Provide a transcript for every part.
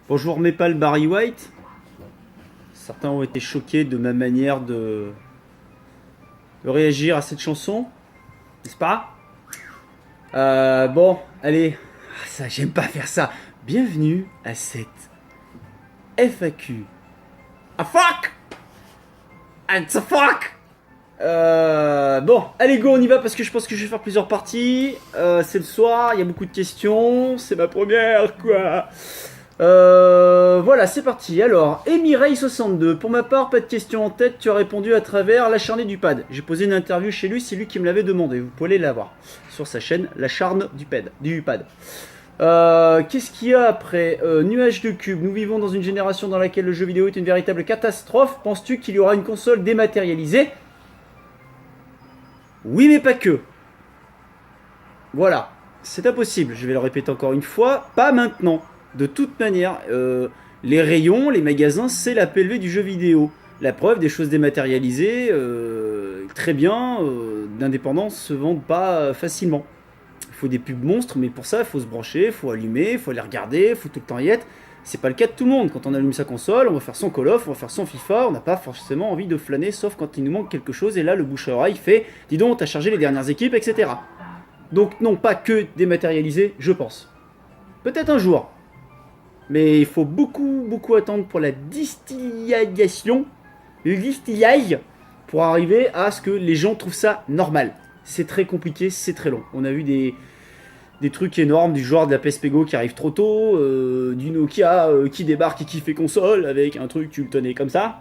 Bon, je vous remets pas le Barry White. Certains ont été choqués de ma manière de réagir à cette chanson, n'est-ce pas? Bon, allez. Ah, ça, j'aime pas faire ça. Bienvenue à cette FAQ. Ah fuck! It's a fuck! Bon, allez go, on y va parce que je pense que je vais faire plusieurs parties. C'est le soir, il y a beaucoup de questions. C'est ma première, quoi. Voilà, c'est parti. Alors, Emiray62. Pour ma part, pas de questions en tête. Tu as répondu à travers l'acharné du pad. J'ai posé une interview chez lui, c'est lui qui me l'avait demandé. Vous pouvez aller la voir sur sa chaîne, l'acharne du pad. Qu'est-ce qu'il y a après Nuage de cubes. Nous vivons dans une génération dans laquelle le jeu vidéo est une véritable catastrophe. Penses-tu qu'il y aura une console dématérialisée? Oui, mais pas que. Voilà, c'est impossible. Je vais le répéter encore une fois. Pas maintenant. De toute manière, les rayons, les magasins, c'est la PLV du jeu vidéo. La preuve, des choses dématérialisées, très bien, d'indépendance, se vendent pas facilement. Il faut des pubs monstres, mais pour ça, il faut se brancher, il faut allumer, il faut aller regarder, il faut tout le temps y être. C'est pas le cas de tout le monde. Quand on allume sa console, on va faire son Call of, on va faire son FIFA, on n'a pas forcément envie de flâner, sauf quand il nous manque quelque chose, et là, le bouche à oreille fait « Dis donc, t'as chargé les dernières équipes, etc. » Donc non, pas que dématérialisé, je pense. Peut-être un jour. Mais il faut beaucoup attendre pour la distillation, le distillage, pour arriver à ce que les gens trouvent ça normal. C'est très compliqué, c'est très long. On a vu des trucs énormes, du genre de la PSPGO qui arrive trop tôt, du Nokia qui débarque et qui fait console avec un truc, tu le tenais comme ça.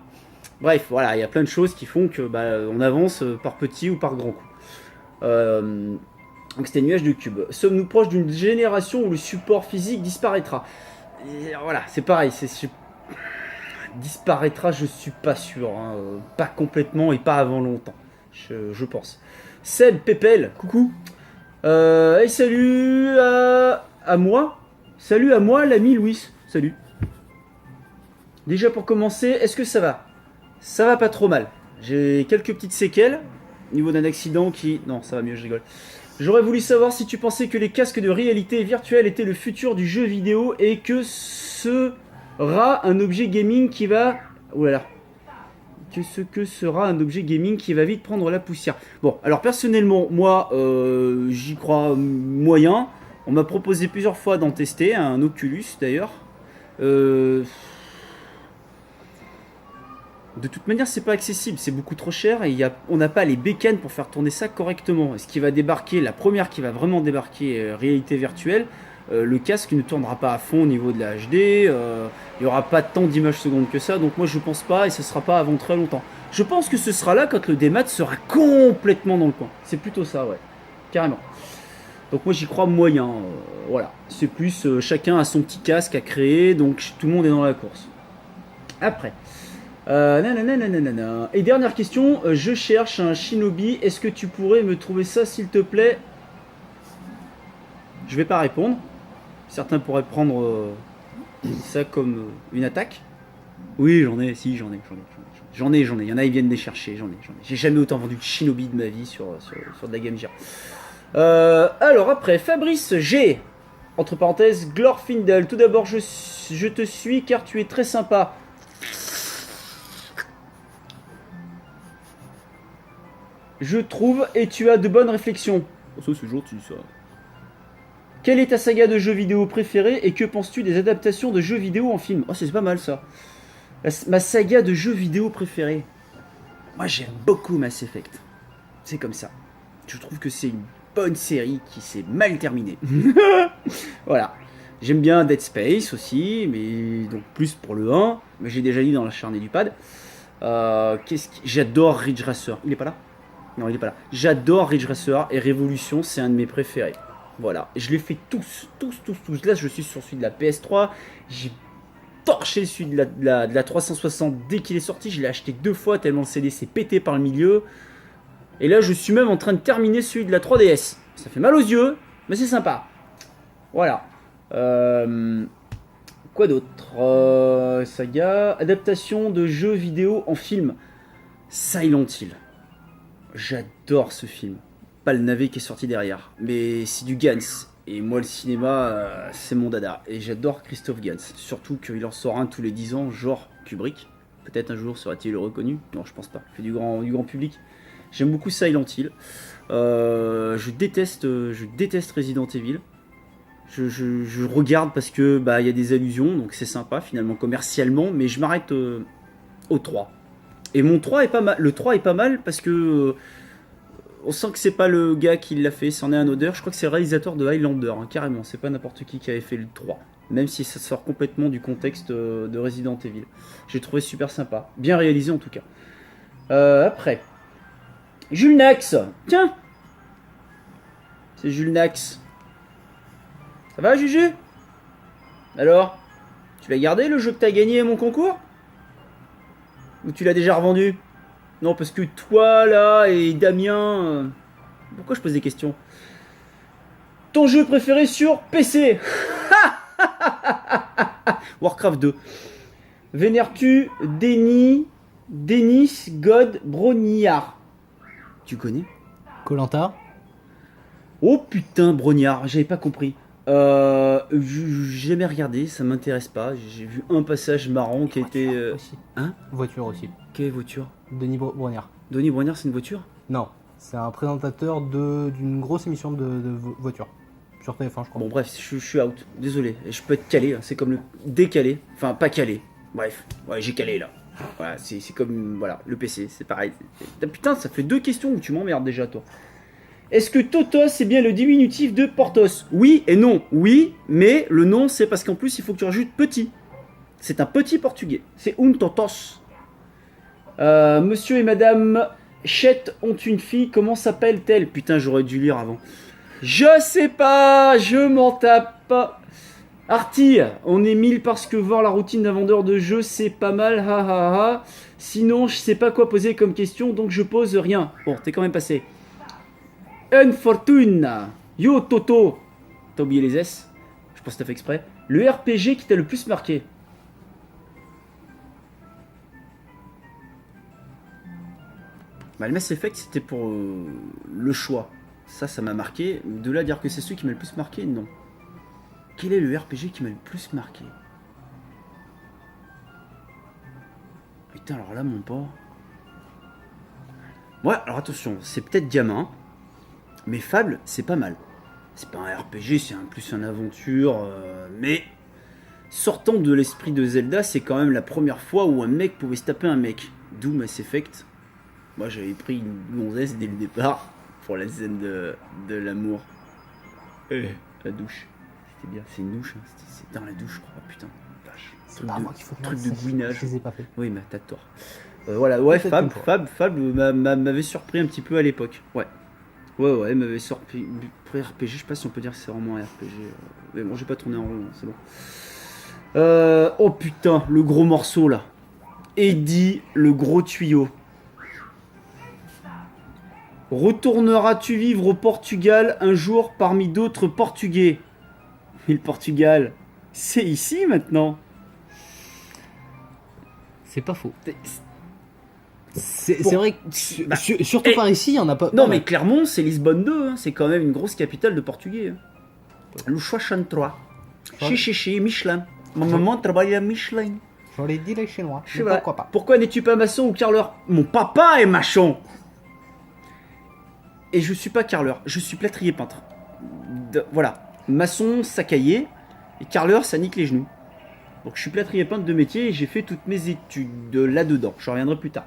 Bref, voilà, il y a plein de choses qui font que on avance par petits ou par grands coups. Donc c'était Nuage de cubes. Sommes-nous proches d'une génération où le support physique disparaîtra? Et voilà, c'est pareil, disparaîtra, je suis pas sûr, hein, pas complètement et pas avant longtemps, je pense. Seb Pépel, coucou. Hey, salut à moi. Salut à moi, l'ami Louis. Salut. Déjà pour commencer, est-ce que ça va? Ça va pas trop mal. J'ai quelques petites séquelles au niveau d'un accident qui... Non, ça va mieux, je rigole. J'aurais voulu savoir si tu pensais que les casques de réalité virtuelle étaient le futur du jeu vidéo et que sera un objet gaming qui va... Oh là là. Que sera un objet gaming qui va vite prendre la poussière. Bon, alors personnellement, moi, j'y crois moyen. On m'a proposé plusieurs fois d'en tester, un Oculus d'ailleurs. De toute manière, c'est pas accessible, c'est beaucoup trop cher et on n'a pas les bécanes pour faire tourner ça correctement. Ce qui va débarquer, la première qui va vraiment débarquer, réalité virtuelle, le casque ne tournera pas à fond au niveau de la HD, il n'y aura pas tant d'images secondes que ça, donc moi je pense pas et ce sera pas avant très longtemps. Je pense que ce sera là quand le démat sera complètement dans le coin. C'est plutôt ça, ouais, carrément. Donc moi j'y crois moyen, voilà. C'est plus chacun a son petit casque à créer, donc tout le monde est dans la course. Après. Et dernière question, je cherche un shinobi, est-ce que tu pourrais me trouver ça s'il te plaît? Je vais pas répondre. Certains pourraient prendre ça comme une attaque. Oui, j'en ai, si, j'en ai. Il y en a, ils viennent les chercher, j'en ai. J'ai jamais autant vendu de shinobi de ma vie sur de la Game Gear. Alors après, Fabrice G. Entre parenthèses, Glorfindel. Tout d'abord, je te suis car tu es très sympa. Je trouve, et tu as de bonnes réflexions. Ça, c'est gentil, ça. Quelle est ta saga de jeux vidéo préférée et que penses-tu des adaptations de jeux vidéo en film? Oh, c'est pas mal, ça. Ma saga de jeux vidéo préférée. Moi, j'aime beaucoup Mass Effect. C'est comme ça. Je trouve que c'est une bonne série qui s'est mal terminée. Voilà. J'aime bien Dead Space aussi, mais donc plus pour le 1. Mais j'ai déjà dit dans l'acharné du pad. J'adore Ridge Racer. Il est pas là? Non, il est pas là. J'adore Ridge Racer et Révolution, c'est un de mes préférés. Voilà. Et je les fais tous. Là, je suis sur celui de la PS3. J'ai torché celui de la 360 dès qu'il est sorti. Je l'ai acheté 2 fois tellement le CD s'est pété par le milieu. Et là, je suis même en train de terminer celui de la 3DS. Ça fait mal aux yeux, mais c'est sympa. Voilà. Quoi d'autre? Saga. Adaptation de jeux vidéo en film. Silent Hill. J'adore ce film. Pas le navet qui est sorti derrière. Mais c'est du Gans. Et moi, le cinéma, c'est mon dada. Et j'adore Christophe Gans. Surtout qu'il en sort un tous les 10 ans, genre Kubrick. Peut-être un jour sera-t-il reconnu. Non, je pense pas. Il fait du grand public. J'aime beaucoup Silent Hill. Je déteste Resident Evil. Je regarde parce que il y a des allusions, donc c'est sympa finalement commercialement, mais je m'arrête au 3. Et mon 3 est pas mal. Le 3 est pas mal parce que on sent que c'est pas le gars qui l'a fait, c'en est un odeur. Je crois que c'est le réalisateur de Highlander, hein, carrément. C'est pas n'importe qui avait fait le 3. Même si ça sort complètement du contexte de Resident Evil. J'ai trouvé super sympa. Bien réalisé en tout cas. Après. Jules Nax. Tiens. C'est Jules Nax. Ça va, Juju? Alors? Tu l'as gardé le jeu que t'as gagné à mon concours? Ou tu l'as déjà revendu? Non, parce que toi, là, et Damien... Pourquoi je pose des questions? Ton jeu préféré sur PC? Warcraft 2. Vénères-tu Denis God Brognard? Tu connais? Koh-Lanta. Oh putain, Brognard, j'avais pas compris. J'ai jamais regardé, ça m'intéresse pas. J'ai vu un passage marrant qui était... Aussi. Hein? Voiture aussi. Quelle voiture? Denis Brognard. Denis Brognard, c'est une voiture? Non, c'est un présentateur d'une grosse émission de voiture. Sur TF1, je crois. Bon bref, je suis out, désolé. Je peux être calé, hein. C'est comme le décalé. Enfin, pas calé. Bref, ouais, j'ai calé là. Voilà, c'est comme voilà, le PC, c'est pareil. Putain, ça fait 2 questions où tu m'emmerdes déjà, toi. Est-ce que Totos est bien le diminutif de Portos? Oui et non. Oui, mais le nom c'est parce qu'en plus il faut que tu rajoutes petit. C'est un petit portugais. C'est un Totos. Monsieur et Madame Chet ont une fille. Comment s'appelle-t-elle? Putain, j'aurais dû lire avant. Je sais pas, je m'en tape. Arty, on est 1000 parce que voir la routine d'un vendeur de jeux c'est pas mal, ha ha ha. Sinon, je sais pas quoi poser comme question, donc je pose rien. Bon, t'es quand même passé. Unfortune, yo Toto. T'as oublié les S? Je pense que t'as fait exprès. Le RPG qui t'a le plus marqué? Bah, le Mass Effect c'était pour le choix. Ça m'a marqué. De là à dire que c'est celui qui m'a le plus marqué, non. Quel est le RPG qui m'a le plus marqué? Putain, alors là, mon porc. Ouais, alors attention, c'est peut-être gamin, mais Fable, c'est pas mal. C'est pas un RPG, c'est plus une aventure, mais sortant de l'esprit de Zelda, c'est quand même la première fois où un mec pouvait se taper un mec. D'où Mass Effect. Moi, j'avais pris une gonzesse dès le départ pour la scène de l'amour. La douche. C'était bien, c'est une douche, hein. C'est dans la douche, je crois, putain. Vache. C'est pas moi qu'il faut Truc de gouinage. Je les ai pas fait. Oui, mais t'as tort. Voilà, ouais, Fable m'avait surpris un petit peu à l'époque. Ouais, m'avait surpris. RPG, je sais pas si on peut dire que c'est vraiment un RPG. Mais bon, j'ai pas tourné en rond, c'est bon. Oh putain, le gros morceau là. Eddie, le gros tuyau. Retourneras-tu vivre au Portugal un jour parmi d'autres Portugais? Mais le Portugal, c'est ici maintenant. C'est pas faux. C'est vrai que surtout par ici, il y en a pas. Non, mais Clermont, c'est Lisbonne 2, hein. C'est quand même une grosse capitale de portugais. Luchoa Chantroa. Chichichi, Michelin. Ma maman travaille à Michelin. J'aurais dit les Chinois. Je sais pas. Pourquoi pas. Pourquoi n'es-tu pas maçon ou carreleur? Mon papa est maçon. Et je suis pas carreleur, je suis plâtrier peintre. Voilà. Maçon, ça caillait. Et carreleur, ça nique les genoux. Donc je suis plâtrier peintre de métier et j'ai fait toutes mes études là-dedans. Je reviendrai plus tard.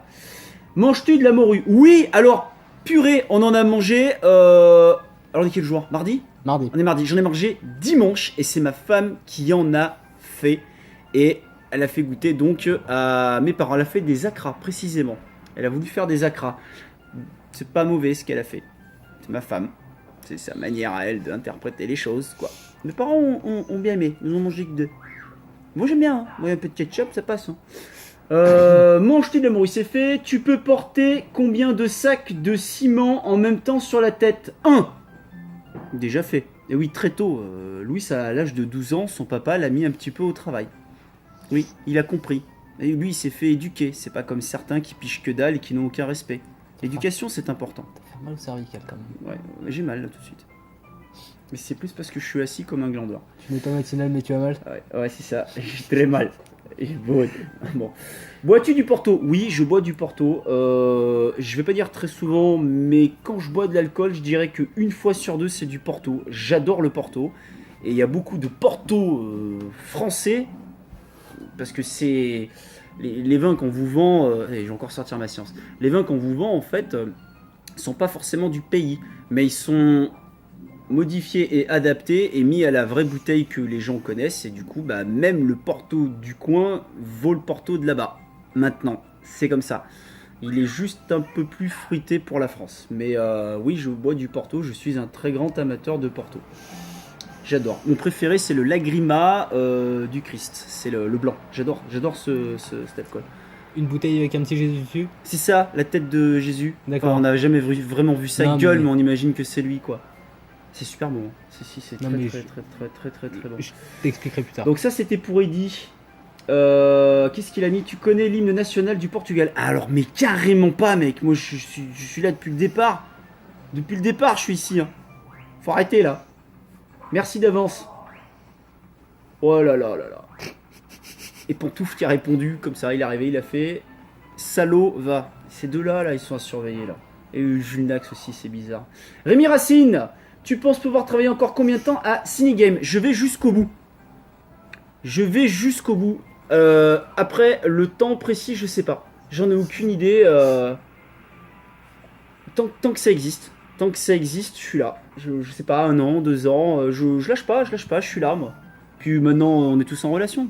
Manges-tu de la morue? Oui, alors, purée, on en a mangé... Alors on est quel jour? Mardi? Mardi. On est mardi. J'en ai mangé dimanche et c'est ma femme qui en a fait. Et elle a fait goûter donc à mes parents. Elle a fait des acras, précisément. Elle a voulu faire des acras. C'est pas mauvais ce qu'elle a fait. C'est ma femme. C'est sa manière à elle d'interpréter les choses, quoi. Mes parents ont bien aimé. Nous en mangé que 2. Moi j'aime bien, hein. Moi un peu de ketchup, ça passe. Hein. Mange-tu de la morue, c'est fait. Tu peux porter combien de sacs de ciment en même temps sur la tête? 1. Déjà fait. Et oui, très tôt. Louis, à l'âge de 12 ans, son papa l'a mis un petit peu au travail. Oui, il a compris. Et lui, il s'est fait éduquer. C'est pas comme certains qui pichent que dalle et qui n'ont aucun respect. L'éducation, c'est important. T'as fait mal au cervical quand même. Ouais, j'ai mal là tout de suite. Mais c'est plus parce que je suis assis comme un glandeur. Tu mets ta matinale, mais tu as mal. Ouais, c'est ça. J'ai très mal. Bon. Bois-tu du Porto? Oui, je bois du Porto. Je vais pas dire très souvent, mais quand je bois de l'alcool, je dirais qu'une fois sur deux, c'est du Porto. J'adore le Porto. Et il y a beaucoup de Porto français. Parce que c'est... Les vins qu'on vous vend... et je vais encore sortir ma science. Les vins qu'on vous vend, en fait, sont pas forcément du pays. Mais ils sont modifié et adapté et mis à la vraie bouteille que les gens connaissent, et du coup même le Porto du coin vaut le Porto de là-bas. Maintenant, c'est comme ça. Il est juste un peu plus fruité pour la France. Mais oui, je bois du Porto, je suis un très grand amateur de Porto. J'adore. Mon préféré, c'est le Lagrima du Christ. C'est le blanc. J'adore cet alcool. Une bouteille avec un petit Jésus dessus. C'est ça, la tête de Jésus. D'accord. Enfin, on n'a jamais vraiment vu sa gueule, mais on imagine que c'est lui, quoi. C'est super bon. C'est très bon. Je t'expliquerai plus tard. Donc ça, c'était pour Eddy. Qu'est-ce qu'il a mis? Tu connais l'hymne national du Portugal? Alors, mais carrément pas, mec. Moi, je suis là depuis le départ. Depuis le départ, je suis ici. Hein. Faut arrêter, là. Merci d'avance. Oh là là là là. Et Pantouf qui a répondu, comme ça, il est arrivé, il a fait... Salaud, va. Ces deux-là, là, ils sont à surveiller, là. Et Jules Nax aussi, c'est bizarre. Rémi Racine, tu penses pouvoir travailler encore combien de temps à Cinegame? Je vais jusqu'au bout. Après, le temps précis, je sais pas. J'en ai aucune idée. Tant que ça existe. Tant que ça existe, je suis là. Je sais pas, 1 an, 2 ans. Je lâche pas, je suis là, moi. Puis maintenant, on est tous en relation.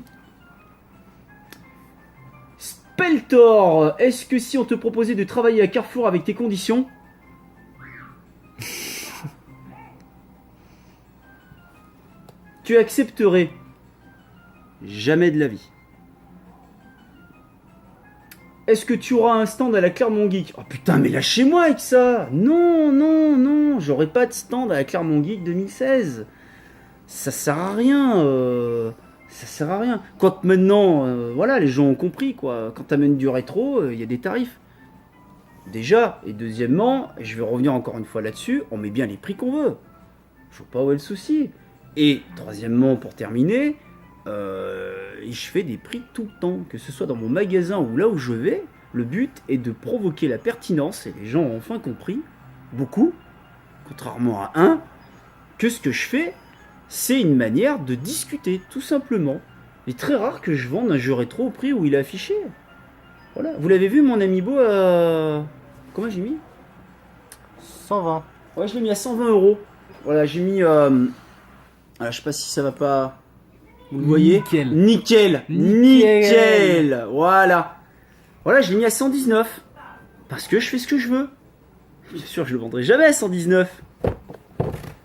Speltor, est-ce que si on te proposait de travailler à Carrefour avec tes conditions, tu accepterais? Jamais de la vie. Est-ce que tu auras un stand à la Clermont Geek? Oh putain, mais lâchez-moi avec ça. Non, j'aurai pas de stand à la Clermont Geek 2016. Ça sert à rien. Ça sert à rien. Quoique maintenant, voilà, les gens ont compris, quoi. Quand t'amènes du rétro, il y a des tarifs. Déjà, et deuxièmement, et je vais revenir encore une fois là-dessus, on met bien les prix qu'on veut. Je vois pas où est le souci. Et troisièmement, pour terminer, je fais des prix tout le temps, que ce soit dans mon magasin ou là où je vais. Le but est de provoquer la pertinence, et les gens ont enfin compris, beaucoup, contrairement à un, que ce que je fais, c'est une manière de discuter, tout simplement. Il est très rare que je vende un jeu rétro au prix où il est affiché. Voilà. Vous l'avez vu, mon Amiibo à... Comment j'ai mis? 120. Ouais, je l'ai mis à 120 €. Voilà, j'ai mis... Alors, je sais pas si ça va pas... Vous le voyez? Nickel. Voilà. Voilà, je l'ai mis à 119. Parce que je fais ce que je veux. Bien sûr, je le vendrai jamais à 119.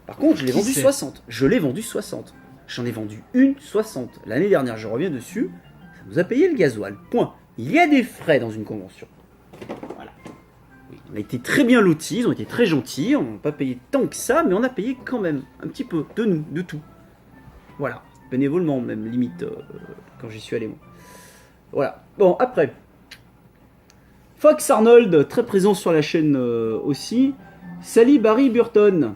Par contre, je l'ai vendu 60. J'en ai vendu une 60. L'année dernière, je reviens dessus. Ça nous a payé le gasoil. Point. Il y a des frais dans une convention. Voilà. Oui, on a été très bien lotis, ils ont été très gentils. On n'a pas payé tant que ça, mais on a payé quand même un petit peu de nous, de tout. Voilà. Bénévolement, même, limite, quand j'y suis allé, moi. Voilà. Bon, après. Fox Arnold, très présent sur la chaîne aussi. Sally Barry Burton.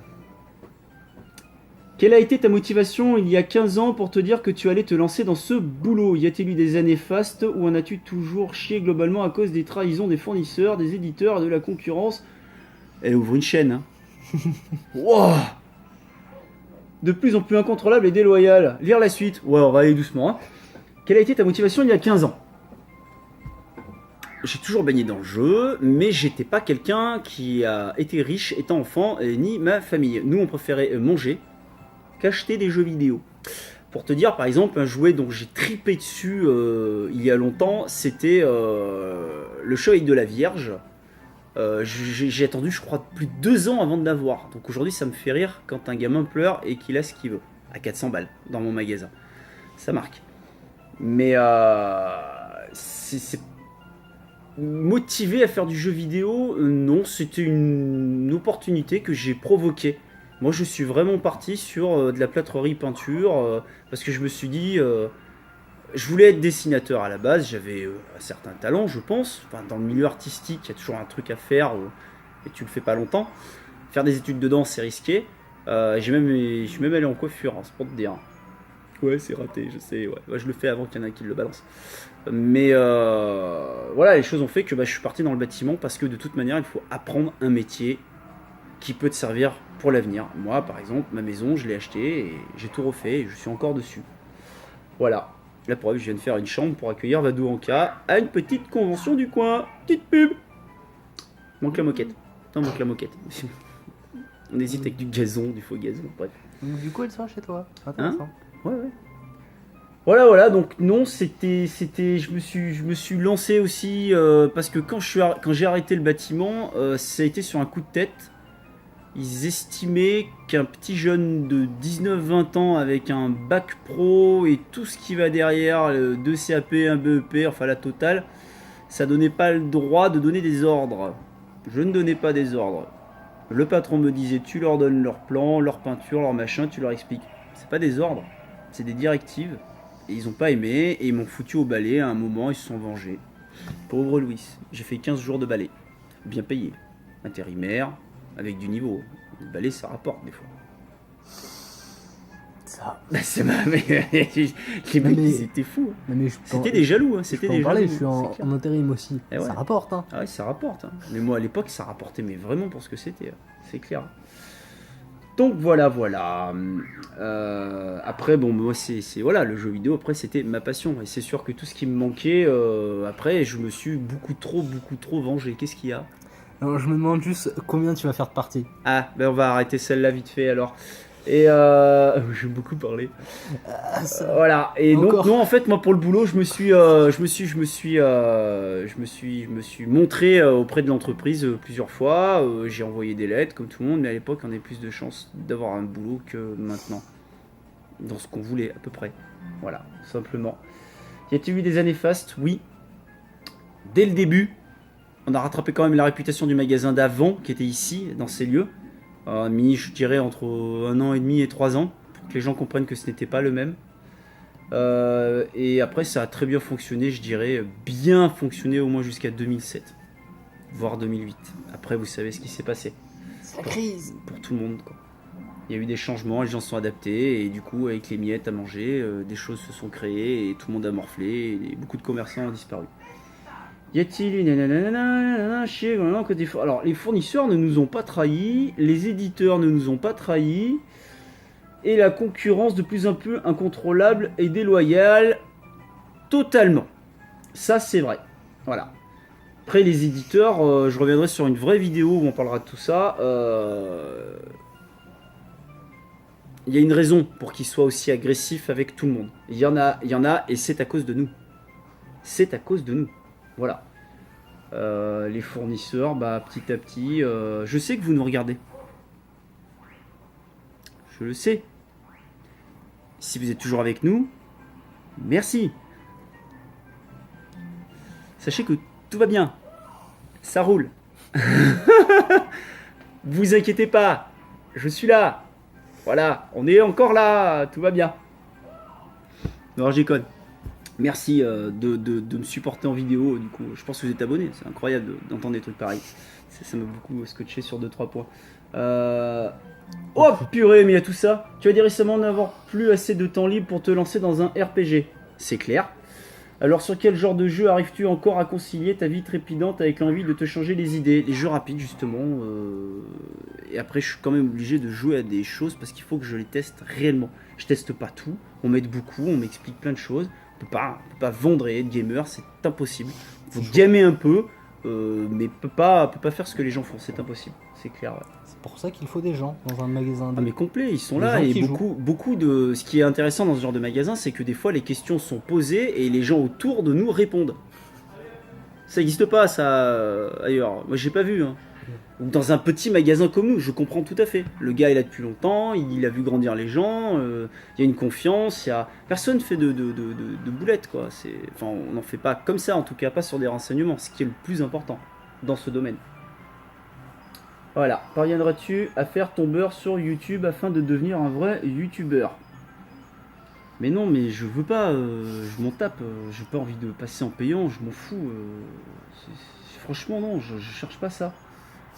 Quelle a été ta motivation il y a 15 ans pour te dire que tu allais te lancer dans ce boulot? Y a-t-il eu des années fastes ou en as-tu toujours chié globalement à cause des trahisons des fournisseurs, des éditeurs, de la concurrence? Elle ouvre une chaîne. Hein. Wow, de plus en plus incontrôlable et déloyale. Lire la suite. Ouais, on va aller doucement. Hein. Quelle a été ta motivation il y a 15 ans? J'ai toujours baigné dans le jeu, mais j'étais pas quelqu'un qui a été riche étant enfant, ni ma famille. Nous, on préférait manger qu'acheter des jeux vidéo. Pour te dire, par exemple, un jouet dont j'ai tripé dessus il y a longtemps, c'était le Chevalier de la Vierge. J'ai attendu, je crois, plus de 2 ans avant de l'avoir. Donc aujourd'hui, ça me fait rire quand un gamin pleure et qu'il a ce qu'il veut. À 400 balles dans mon magasin. Ça marque. Mais c'est motivé à faire du jeu vidéo, non, c'était une opportunité que j'ai provoquée. Moi, je suis vraiment parti sur de la plâtrerie peinture parce que je me suis dit, je voulais être dessinateur à la base. J'avais un certain talent, je pense. Enfin, dans le milieu artistique, il y a toujours un truc à faire et tu le fais pas longtemps. Faire des études dedans, c'est risqué. Je suis même allé en coiffure, hein, c'est pour te dire. Ouais, c'est raté, je sais. Ouais, je le fais avant qu'il y en ait qui le balance. Mais voilà, les choses ont fait que je suis parti dans le bâtiment parce que de toute manière, il faut apprendre un métier qui peut te servir pour l'avenir. Moi, par exemple, ma maison, je l'ai achetée et j'ai tout refait et je suis encore dessus. Voilà. La preuve, je viens de faire une chambre pour accueillir Vadou Anka à une petite convention du coin. Petite pub. Manque la moquette. Non, manque la moquette. On hésite avec du gazon, du faux gazon, bref. Du coup, elle sera chez toi. Intéressant. Ouais. Voilà, donc non, je me suis lancé aussi parce que quand j'ai arrêté le bâtiment, ça a été sur un coup de tête. Ils estimaient qu'un petit jeune de 19-20 ans avec un bac pro et tout ce qui va derrière, 2 CAP, un BEP, enfin la totale, ça donnait pas le droit de donner des ordres. Je ne donnais pas des ordres. Le patron me disait, tu leur donnes leur plan, leur peinture, leur machin, tu leur expliques. C'est pas des ordres, c'est des directives. Et ils ont pas aimé et ils m'ont foutu au balai à un moment, ils se sont vengés. Pauvre Louis, j'ai fait 15 jours de balai. Bien payé. Intérimaire, avec du niveau. Le balai, ça rapporte des fois. Ça. C'est pas, mais les mecs, c'était fou. C'était des jaloux. C'était des jaloux. Je suis en intérim aussi. Ouais. Ça rapporte. Hein. Ah ouais, ça rapporte. Hein. Mais moi, à l'époque, ça rapportait, mais vraiment pour ce que c'était. C'est clair. Donc voilà. Après, bon, moi, c'est voilà, le jeu vidéo. Après, c'était ma passion. Et c'est sûr que tout ce qui me manquait, après, je me suis beaucoup trop vengé. Qu'est-ce qu'il y a? Alors, je me demande juste combien tu vas faire de parties. Ah, ben on va arrêter celle-là vite fait alors. Et j'ai beaucoup parlé. Voilà. Et donc non, en fait, moi pour le boulot, je me suis montré auprès de l'entreprise plusieurs fois. J'ai envoyé des lettres comme tout le monde, mais à l'époque, on avait plus de chances d'avoir un boulot que maintenant, dans ce qu'on voulait à peu près. Voilà, simplement. Y a-t-il eu des années fastes? Oui. Dès le début, on a rattrapé quand même la réputation du magasin d'avant qui était ici, dans ces lieux. Je dirais entre 1 an et demi et 3 ans, pour que les gens comprennent que ce n'était pas le même. Et après, ça a très bien fonctionné, je dirais, bien fonctionné au moins jusqu'à 2007, voire 2008. Après, vous savez ce qui s'est passé. C'est la crise. Pour tout le monde, quoi. Il y a eu des changements, les gens se sont adaptés, et du coup, avec les miettes à manger, des choses se sont créées, et tout le monde a morflé, et beaucoup de commerçants ont disparu. Y a-t-il une alors, les fournisseurs ne nous ont pas trahis, les éditeurs ne nous ont pas trahis, et la concurrence de plus en plus incontrôlable et déloyale, totalement. Ça, c'est vrai. Voilà. Après, les éditeurs, je reviendrai sur une vraie vidéo où on parlera de tout ça. Il y a une raison pour qu'ils soient aussi agressifs avec tout le monde. Il y en a, et c'est à cause de nous. C'est à cause de nous. Voilà. Les fournisseurs, petit à petit, je sais que vous nous regardez. Je le sais. Si vous êtes toujours avec nous, merci. Sachez que tout va bien. Ça roule. Vous inquiétez pas. Je suis là. Voilà, on est encore là. Tout va bien. Non, je déconne. Merci de me supporter en vidéo. Du coup, je pense que vous êtes abonnés. C'est incroyable d'entendre des trucs pareils. Ça m'a beaucoup scotché sur 2-3 points. Oh purée, mais il y a tout ça. Tu as dit récemment n'avoir plus assez de temps libre pour te lancer dans un RPG. C'est clair. Alors sur quel genre de jeu arrives-tu encore à concilier ta vie trépidante avec l'envie de te changer les idées? Les jeux rapides justement. Et après je suis quand même obligé de jouer à des choses parce qu'il faut que je les teste réellement. Je teste pas tout. On m'aide beaucoup, on m'explique plein de choses. On peut pas vendre et être gamer, c'est impossible. Faut gamer un peu, mais peut pas faire ce que les gens font, c'est impossible, c'est clair. Ouais. C'est pour ça qu'il faut des gens dans un magasin. Ah mais complet, ils sont là et beaucoup de. Ce qui est intéressant dans ce genre de magasin, c'est que des fois les questions sont posées et les gens autour de nous répondent. Ça n'existe pas ça ailleurs. Moi j'ai pas vu. Hein. Dans un petit magasin comme nous, je comprends tout à fait. Le gars est là depuis longtemps, il a vu grandir les gens, il y a une confiance, personne fait de boulettes quoi. Enfin, on n'en fait pas comme ça en tout cas, pas sur des renseignements, ce qui est le plus important dans ce domaine. Voilà, parviendras-tu à faire ton beurre sur YouTube afin de devenir un vrai YouTubeur? Mais non, mais je veux pas, je m'en tape, j'ai pas envie de passer en payant, je m'en fous. Franchement non, je cherche pas ça.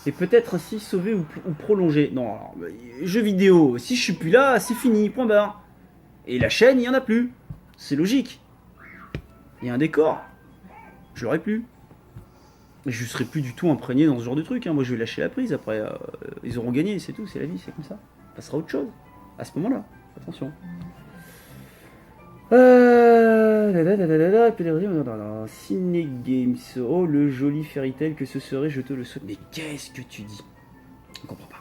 et peut-être ainsi sauver ou prolonger. Non, alors, jeux vidéo, si je suis plus là, c'est fini, point barre. Et la chaîne, il n'y en a plus. C'est logique. Il y a un décor. Je l'aurai plus. Mais je serai plus du tout imprégné dans ce genre de truc. Hein. Moi, je vais lâcher la prise. Après, ils auront gagné, c'est tout. C'est la vie, c'est comme ça. On passera à autre chose. À ce moment-là. Attention. Ciné Games. Oh, le joli fairy tale que ce serait, je te le souhaite. Mais qu'est-ce que tu dis? On comprend pas.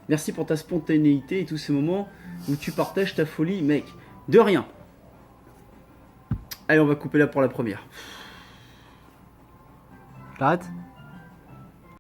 Merci pour ta spontanéité et tous ces moments où tu partages ta folie, mec. De rien. Allez, on va couper là pour la première. J'arrête.